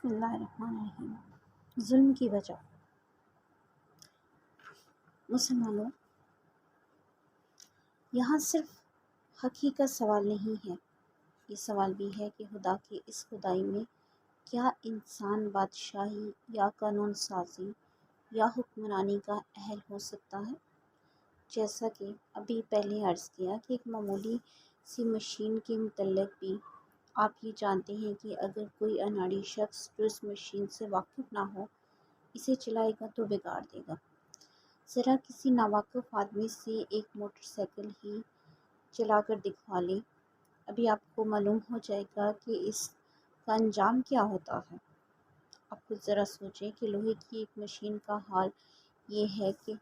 بسم اللہ الرحمن الرحیم۔ ظلم کی وجہ۔ مسلمانوں، یہاں صرف حق ہی کا سوال نہیں ہے، یہ سوال بھی ہے کہ خدا کی اس خدائی میں کیا انسان بادشاہی یا قانون سازی یا حکمرانی کا اہل ہو سکتا ہے؟ جیسا کہ ابھی پہلے عرض کیا کہ ایک معمولی سی مشین کے متعلق بھی آپ یہ جانتے ہیں کہ اگر کوئی اناڑی شخص جو اس مشین سے واقف نہ ہو اسے چلائے گا تو بگاڑ دے گا۔ ذرا کسی ناواقف آدمی سے ایک موٹر سائیکل ہی چلا کر دکھوا لیں، ابھی آپ کو معلوم ہو جائے گا کہ اس کا انجام کیا ہوتا ہے۔ آپ خود ذرا سوچیں کہ لوہے کی ایک مشین کا حال یہ ہے کہ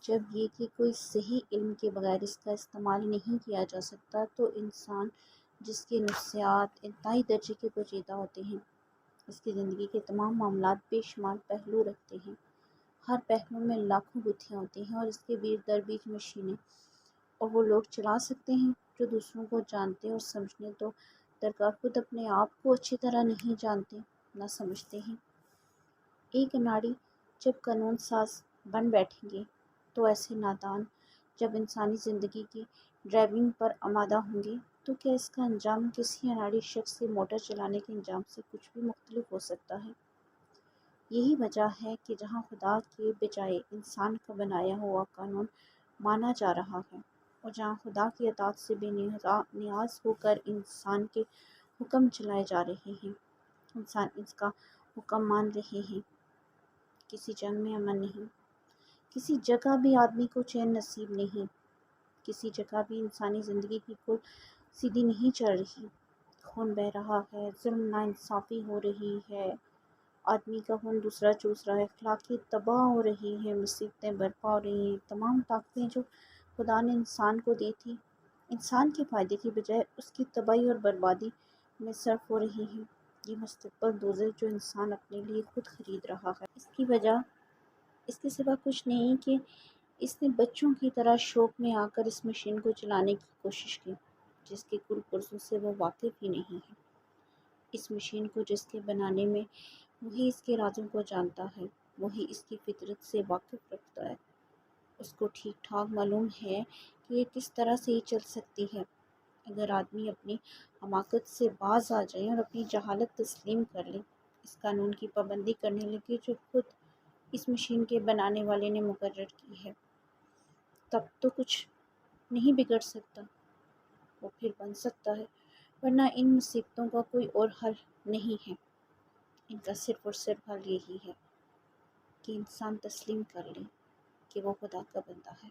جب یہ کہ کوئی صحیح علم کے بغیر اس کا استعمال نہیں کیا جا سکتا تو انسان جس کے نفسیات انتہائی درجے کے پیچیدہ ہوتے ہیں، اس کی زندگی کے تمام معاملات بے شمار پہلو رکھتے ہیں، ہر پہلو میں لاکھوں گتھیاں ہوتی ہیں اور اس کے بیچ در بیچ مشینیں اور وہ لوگ چلا سکتے ہیں جو دوسروں کو جانتے اور سمجھنے تو درکار خود اپنے آپ کو اچھی طرح نہیں جانتے نہ سمجھتے ہیں۔ ایک اناڑی جب قانون ساز بن بیٹھیں گے تو ایسے نادان جب انسانی زندگی کی ڈرائیونگ پر آمادہ ہوں گے تو کیا اس کا انجام کسی اناڑی شخص سے موٹر چلانے کے انجام سے کچھ بھی مختلف ہو سکتا ہے؟ یہی وجہ ہے کہ جہاں خدا کے بجائے انسان کا بنایا ہوا قانون مانا جا رہا ہے اور جہاں خدا کی اطاعت سے بے نیاز ہو کر انسان کے حکم چلائے جا رہے ہیں، انسان اس کا حکم مان رہے ہیں، کسی جنگ میں امن نہیں، کسی جگہ بھی آدمی کو چین نصیب نہیں، کسی جگہ بھی انسانی زندگی کی کوئی سیدھی نہیں چل رہی، خون بہہ رہا ہے، ظلم ناانصافی ہو رہی ہے، آدمی کا خون دوسرا چوس رہا ہے، اخلاقیات تباہ ہو رہی ہے، مصیبتیں برپا ہو رہی ہیں، تمام طاقتیں جو خدا نے انسان کو دی تھی انسان کے فائدے کی بجائے اس کی تباہی اور بربادی میں صرف ہو رہی ہیں۔ یہ مستقبل دوزخ جو انسان اپنے لیے خود خرید رہا ہے، اس کی وجہ اس کے سوا کچھ نہیں کہ اس نے بچوں کی طرح شوق میں آ کر اس مشین کو چلانے کی کوشش کی جس کے کل پرزوں سے وہ واقف ہی نہیں ہے۔ اس مشین کو جس کے بنانے میں وہی اس کے رازوں کو جانتا ہے، وہی اس کی فطرت سے واقف رکھتا ہے، اس کو ٹھیک ٹھاک معلوم ہے کہ یہ کس طرح سے ہی چل سکتی ہے۔ اگر آدمی اپنی حماقت سے باز آ جائے اور اپنی جہالت تسلیم کر لے، اس قانون کی پابندی کرنے لگے جو خود اس مشین کے بنانے والے نے مقرر کی ہے، تب تو کچھ نہیں بگڑ سکتا، وہ پھر بن سکتا ہے، ورنہ ان مصیبتوں کا کوئی اور حل نہیں ہے۔ ان کا صرف اور صرف حل یہی ہے کہ انسان تسلیم کر لے کہ وہ خدا کا بندہ ہے۔